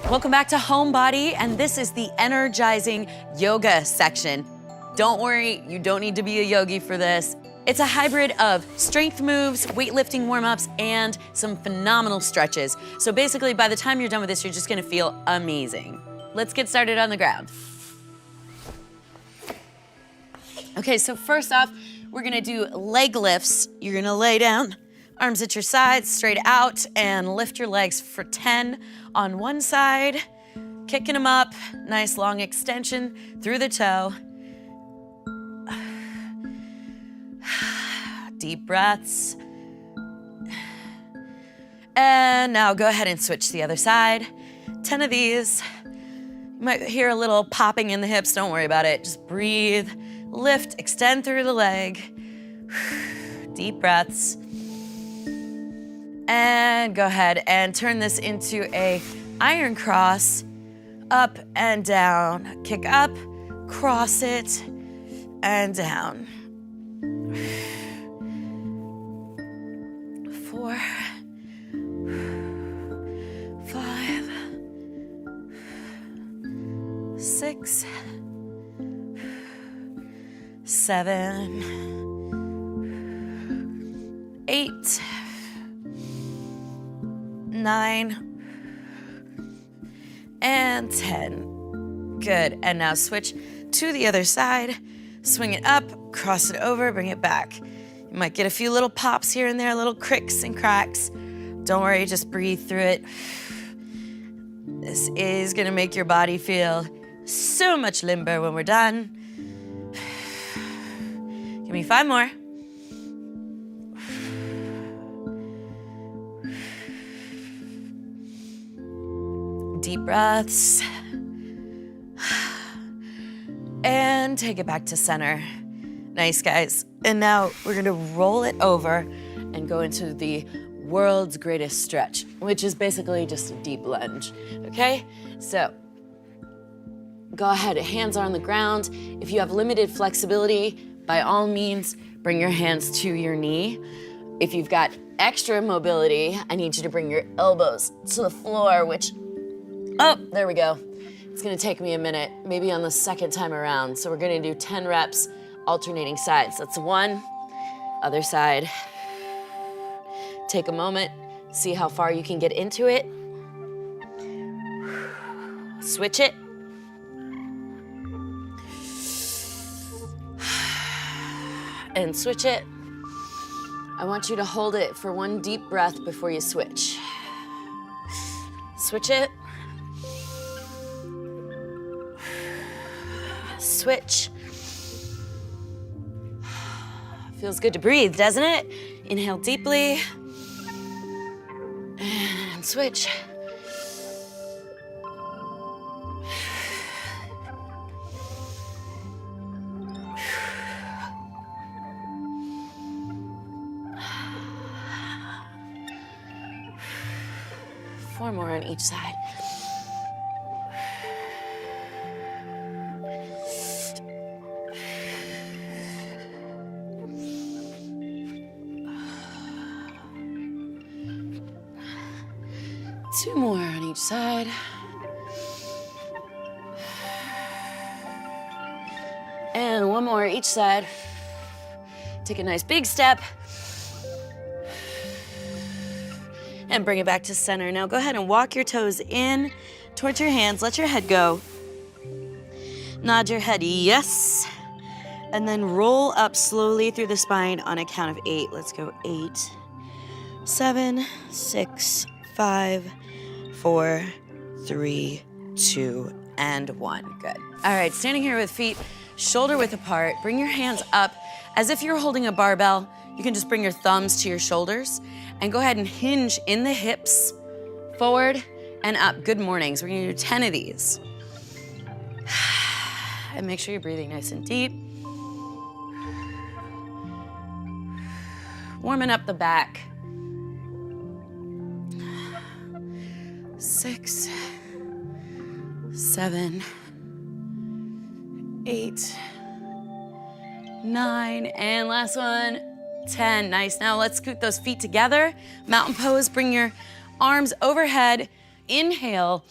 Welcome back to Homebody, and this is the Energizing yoga section. Don't worry, you don't need to be a yogi for this. It's a hybrid of strength moves, weightlifting warm-ups, and some phenomenal stretches. So basically, by the time you're done with this, you're just gonna feel amazing. Let's get started on the ground. Okay, so first off, we're gonna do leg lifts. You're gonna lay down, arms at your sides, straight out, and lift your legs for 10 on one side, kicking them up, nice long extension through the toe. Deep breaths. And now go ahead and switch to the other side. 10 of these. You might hear a little popping in the hips, don't worry about it. Just breathe, lift, extend through the leg. Deep breaths. And go ahead and turn this into a iron cross, up and down. Kick up, cross it, and down. 4, 5, 6, 7, 8, 9, and 10. Good, and now switch to the other side. Swing it up, cross it over, bring it back. You might get a few little pops here and there, little cricks and cracks. Don't worry, just breathe through it. This is gonna make your body feel so much limber when we're done. Give me 5 more. Deep breaths. And take it back to center. Nice, guys. And now we're gonna roll it over and go into the world's greatest stretch, which is basically just a deep lunge, okay? So go ahead, hands are on the ground. If you have limited flexibility, by all means, bring your hands to your knee. If you've got extra mobility, I need you to bring your elbows to the floor, which, oh, there we go. It's gonna take me a minute, maybe on the second time around. So we're gonna do 10 reps, alternating sides. That's 1, other side. Take a moment, see how far you can get into it. Switch it. And switch it. I want you to hold it for 1 deep breath before you switch. Switch it. Switch. Feels good to breathe, doesn't it? Inhale deeply. And switch. Four more on each side. Two more on each side. And 1 more each side. Take a nice big step. And bring it back to center. Now go ahead and walk your toes in towards your hands. Let your head go. Nod your head, yes. And then roll up slowly through the spine on a count of 8. Let's go 8, 7, 6, 5, 4, 3, 2, and 1. Good. All right, standing here with feet shoulder width apart. Bring your hands up as if you're holding a barbell. You can just bring your thumbs to your shoulders and go ahead and hinge in the hips, forward and up. Good mornings. We're gonna do 10 of these. And make sure you're breathing nice and deep. Warming up the back. 6, 7, 8, 9, and last one, 10. Nice. Now let's scoot those feet together. Mountain pose, bring your arms overhead. Inhale.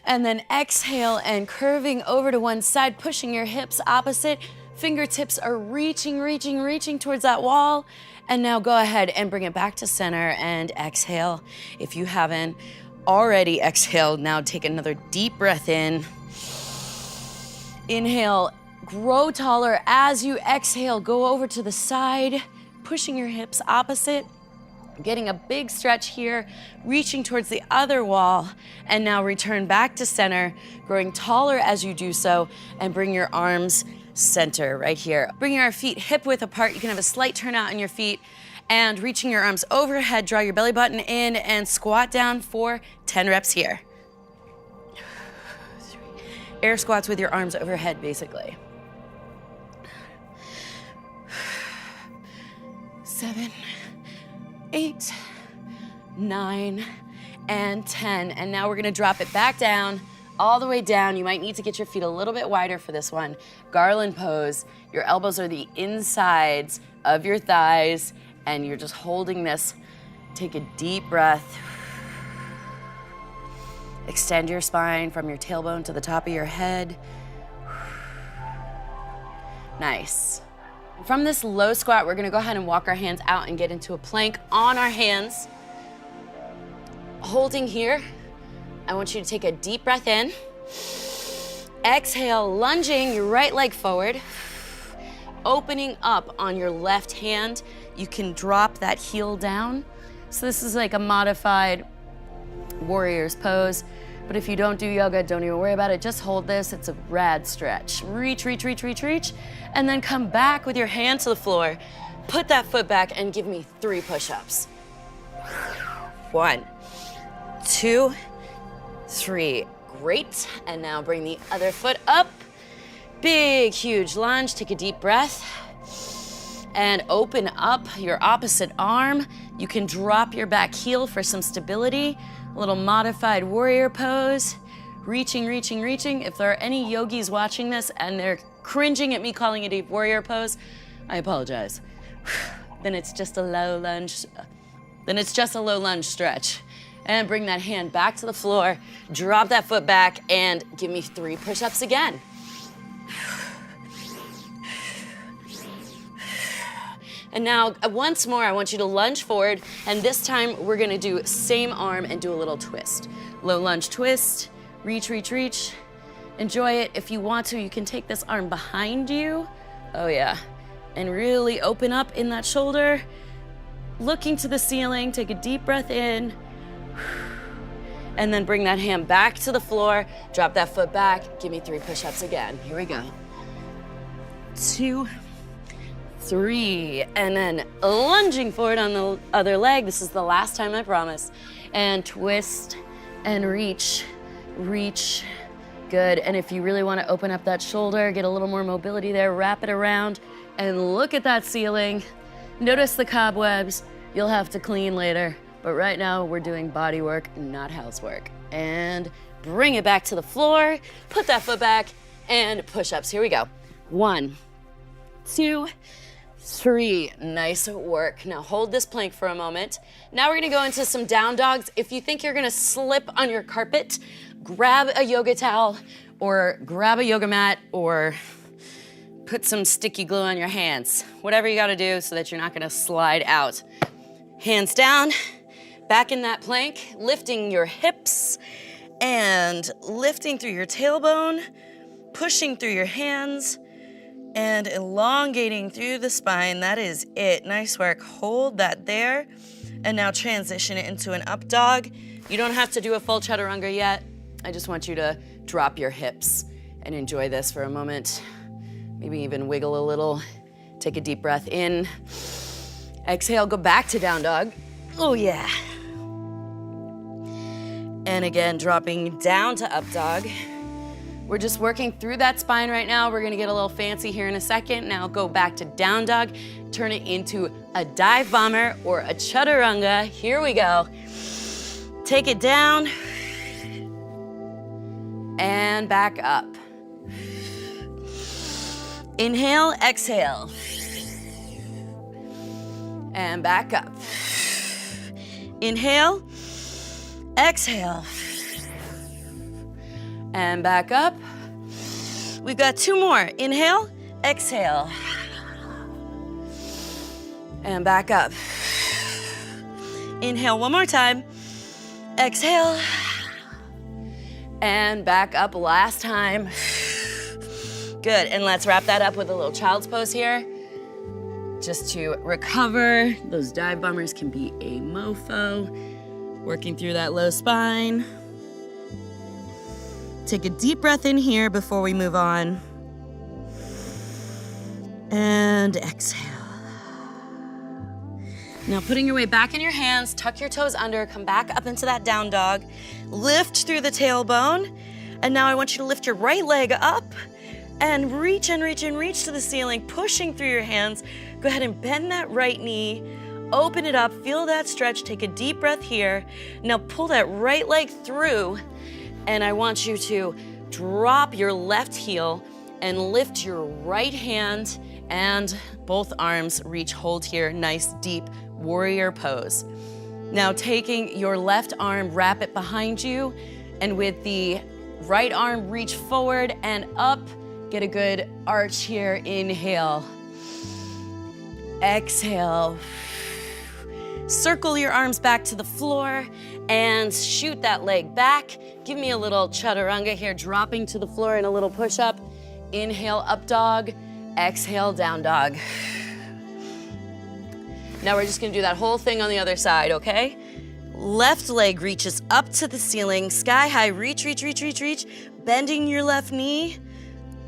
And then exhale and curving over to one side, pushing your hips opposite. Fingertips are reaching, reaching, reaching towards that wall. And now go ahead and bring it back to center and exhale. If you haven't already exhaled, now take another deep breath in. Inhale, grow taller. As you exhale, go over to the side, pushing your hips opposite. Getting a big stretch here, reaching towards the other wall, and now return back to center, growing taller as you do so, and bring your arms center right here. Bring your feet hip width apart. You can have a slight turnout in your feet, and reaching your arms overhead, draw your belly button in, and squat down for 10 reps here. Air squats with your arms overhead, basically. 7, 8, 9, and 10. And now we're gonna drop it back down, all the way down. You might need to get your feet a little bit wider for this one. Garland pose. Your elbows are the insides of your thighs, and you're just holding this. Take a deep breath. Extend your spine from your tailbone to the top of your head. Nice. From this low squat, we're gonna go ahead and walk our hands out and get into a plank on our hands. Holding here, I want you to take a deep breath in. Exhale, lunging your right leg forward. Opening up on your left hand. You can drop that heel down. So this is like a modified warrior's pose. But if you don't do yoga, don't even worry about it. Just hold this. It's a rad stretch. Reach, reach, reach, reach, reach. And then come back with your hand to the floor. Put that foot back and give me 3 push-ups. 1, 2, 3. Great. And now bring the other foot up. Big, huge lunge. Take a deep breath. And open up your opposite arm. You can drop your back heel for some stability. A little modified warrior pose. Reaching, reaching, reaching. If there are any yogis watching this and they're cringing at me calling it a warrior pose, I apologize. Then it's just a low lunge. Then it's just a low lunge stretch. And bring that hand back to the floor. Drop that foot back and give me 3 push-ups again. And now, once more, I want you to lunge forward, and this time we're gonna do same arm and do a little twist. Low lunge twist, reach, reach, reach. Enjoy it. If you want to, you can take this arm behind you. Oh yeah. And really open up in that shoulder. Looking to the ceiling, take a deep breath in. And then bring that hand back to the floor, drop that foot back, give me 3 push-ups again. Here we go. 2, 3, and then lunging forward on the other leg. This is the last time, I promise. And twist and reach, reach. Good. And if you really want to open up that shoulder, get a little more mobility there, wrap it around and look at that ceiling. Notice the cobwebs. You'll have to clean later. But right now we're doing body work, not housework. And bring it back to the floor, put that foot back, and push-ups. Here we go. 1, 2, 3. Nice work. Now hold this plank for a moment. Now we're gonna go into some down dogs. If you think you're gonna slip on your carpet, grab a yoga towel or grab a yoga mat or put some sticky glue on your hands. Whatever you gotta do so that you're not gonna slide out. Hands down, back in that plank, lifting your hips and lifting through your tailbone, pushing through your hands, and elongating through the spine. That is it. Nice work. Hold that there. And now transition it into an up dog. You don't have to do a full chaturanga yet. I just want you to drop your hips and enjoy this for a moment. Maybe even wiggle a little. Take a deep breath in. Exhale, go back to down dog. Oh yeah. And again, dropping down to up dog. We're just working through that spine right now. We're gonna get a little fancy here in a second. Now go back to down dog, turn it into a dive bomber or a chaturanga. Here we go. Take it down and back up. Inhale, exhale. And back up. Inhale, exhale. and back up. We've got 2 more. Inhale, exhale. And back up. Inhale one more time. Exhale. And back up last time. Good, and let's wrap that up with a little child's pose here. Just to recover. Those dive bombers can be a mofo. Working through that low spine. Take a deep breath in here before we move on. And exhale. Now putting your weight back in your hands, tuck your toes under, come back up into that down dog. Lift through the tailbone. And now I want you to lift your right leg up and reach and reach and reach to the ceiling, pushing through your hands. Go ahead and bend that right knee, open it up, feel that stretch, take a deep breath here. Now pull that right leg through, and I want you to drop your left heel and lift your right hand and both arms reach, hold here, nice deep warrior pose. Now taking your left arm, wrap it behind you, and with the right arm, reach forward and up. Get a good arch here. Inhale. Exhale. Circle your arms back to the floor and shoot that leg back. Give me a little chaturanga here, dropping to the floor in a little push-up. Inhale, up dog. Exhale, down dog. Now we're just gonna do that whole thing on the other side, okay? Left leg reaches up to the ceiling, sky high, reach, reach, reach, reach, reach. Bending your left knee.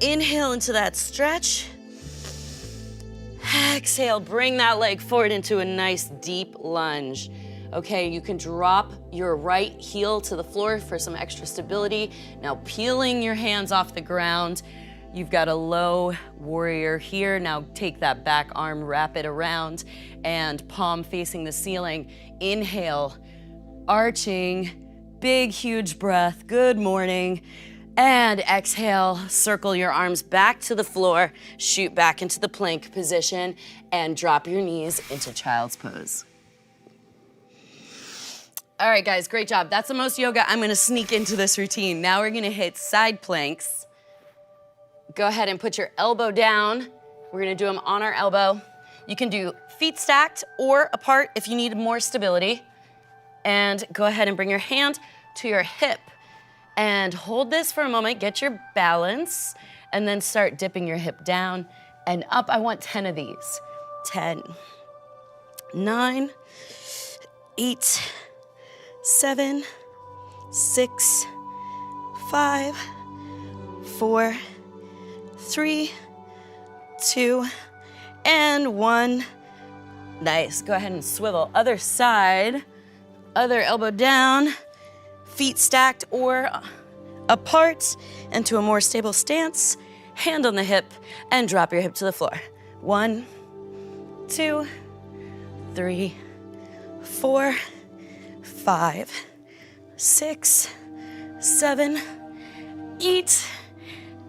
Inhale into that stretch. Exhale, bring that leg forward into a nice deep lunge. Okay, you can drop your right heel to the floor for some extra stability. Now peeling your hands off the ground. You've got a low warrior here. Now take that back arm, wrap it around, and palm facing the ceiling. Inhale, arching, big, huge breath. Good morning. And exhale, circle your arms back to the floor, shoot back into the plank position, and drop your knees into child's pose. All right, guys, great job. That's the most yoga I'm gonna sneak into this routine. Now we're gonna hit side planks. Go ahead and put your elbow down. We're gonna do them on our elbow. You can do feet stacked or apart if you need more stability. And go ahead and bring your hand to your hip. And hold this for a moment, get your balance, and then start dipping your hip down and up. I want 10 of these. 10, 9, 8, 7, 6, 5, 4, 3, 2, and 1. Nice, go ahead and swivel. Other side, other elbow down. Feet stacked or apart into a more stable stance. Hand on the hip and drop your hip to the floor. 1, 2, 3, 4, 5, 6, 7, 8,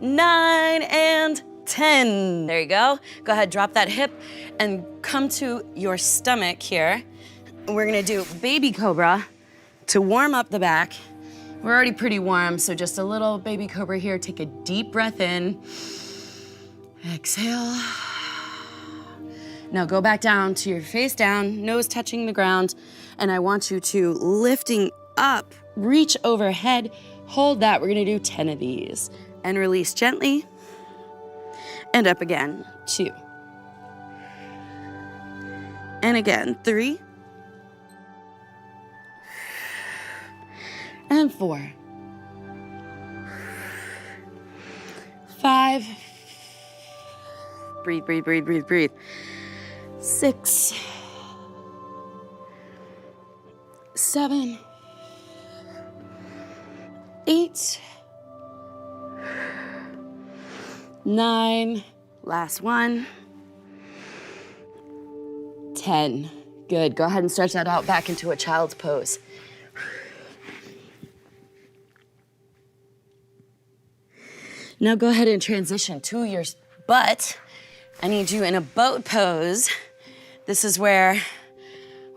9, and 10. There you go. Go ahead, drop that hip and come to your stomach here. We're gonna do baby cobra. To warm up the back. We're already pretty warm, so just a little baby cobra here. Take a deep breath in. Exhale. Now go back down to your face down, nose touching the ground, and I want you to lifting up, reach overhead, hold that. We're gonna do 10 of these. And release gently, and up again, 2. And again, 3. And 4, 5, breathe, breathe, breathe, breathe, breathe. 6, 7, 8, 9, last one, 10. Good, go ahead and stretch that out back into a child's pose. Now go ahead and transition to your butt. I need you in a boat pose. This is where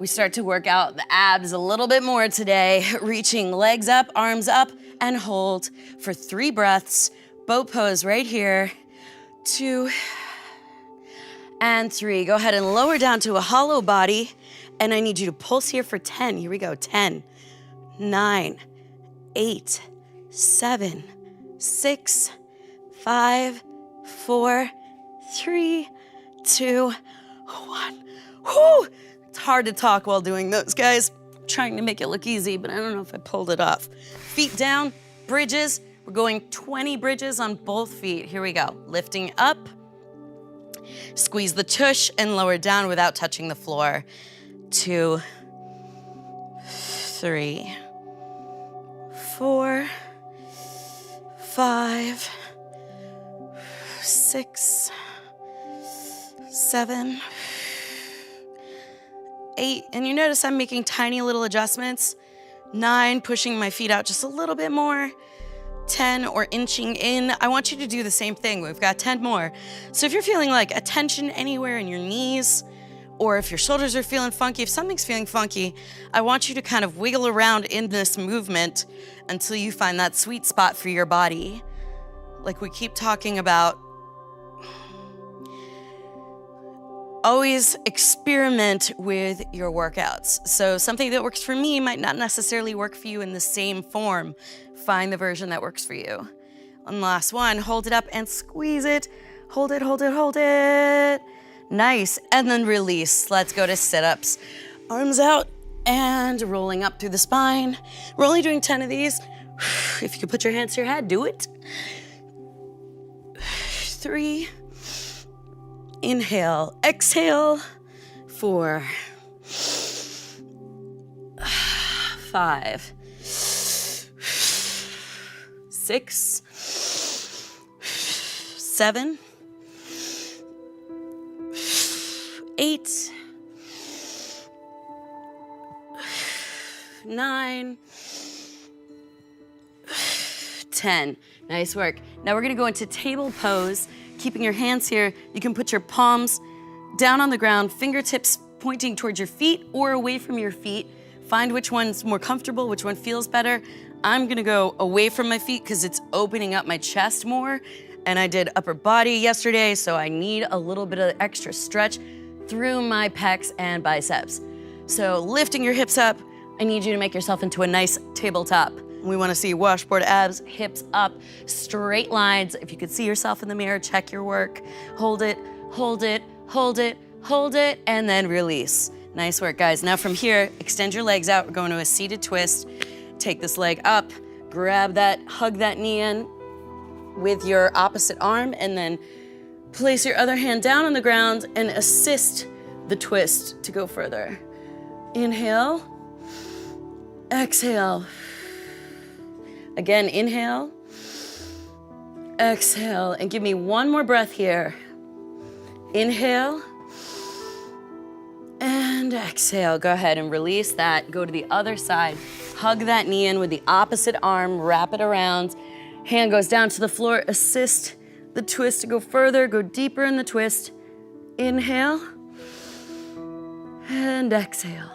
we start to work out the abs a little bit more today, reaching legs up, arms up, and hold for 3 breaths. Boat pose right here. 2 and 3. Go ahead and lower down to a hollow body, and I need you to pulse here for 10. Here we go. 10, 9, 8, 7, 6, 5, 4, 3, 2, 1. Whew! It's hard to talk while doing those, guys. I'm trying to make it look easy, but I don't know if I pulled it off. Feet down, bridges. We're going 20 bridges on both feet. Here we go. Lifting up. Squeeze the tush and lower down without touching the floor. 2, 3, 4, 5, 6, 7, 8. And you notice I'm making tiny little adjustments. 9, pushing my feet out just a little bit more. 10, or inching in. I want you to do the same thing. We've got 10 more. So if you're feeling like a tension anywhere in your knees, or if your shoulders are feeling funky, if something's feeling funky, I want you to kind of wiggle around in this movement until you find that sweet spot for your body. Like we keep talking about, always experiment with your workouts. So something that works for me might not necessarily work for you in the same form. Find the version that works for you. On the last one, hold it up and squeeze it. Hold it, hold it, hold it. Nice, and then release. Let's go to sit-ups. Arms out and rolling up through the spine. We're only doing 10 of these. If you could put your hands to your head, do it. 3, inhale, exhale. 4, 5, 6, 7, 8, 9, 10. Nice work. Now we're gonna go into table pose. Keeping your hands here, you can put your palms down on the ground, fingertips pointing towards your feet or away from your feet. Find which one's more comfortable, which one feels better. I'm gonna go away from my feet because it's opening up my chest more. And I did upper body yesterday, so I need a little bit of extra stretch through my pecs and biceps. So lifting your hips up, I need you to make yourself into a nice tabletop. We wanna see washboard abs, hips up, straight lines. If you could see yourself in the mirror, check your work. Hold it, hold it, hold it, hold it, and then release. Nice work, guys. Now from here, extend your legs out. We're going to a seated twist. Take this leg up, grab that, hug that knee in with your opposite arm, and then place your other hand down on the ground and assist the twist to go further. Inhale, exhale. Again, inhale, exhale, and give me one more breath here. Inhale, and exhale. Go ahead and release that. Go to the other side. Hug that knee in with the opposite arm, wrap it around. Hand goes down to the floor, assist the twist to go further, go deeper in the twist. Inhale, and exhale.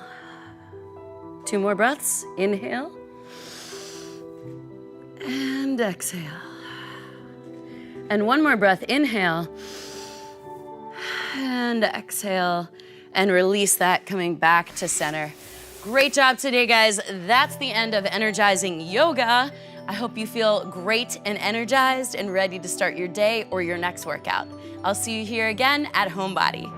2 more breaths. Inhale, and exhale. And 1 more breath. Inhale, and exhale, and release that, coming back to center. Great job today, guys. That's the end of Energizing Yoga. I hope you feel great and energized and ready to start your day or your next workout. I'll see you here again at Homebody.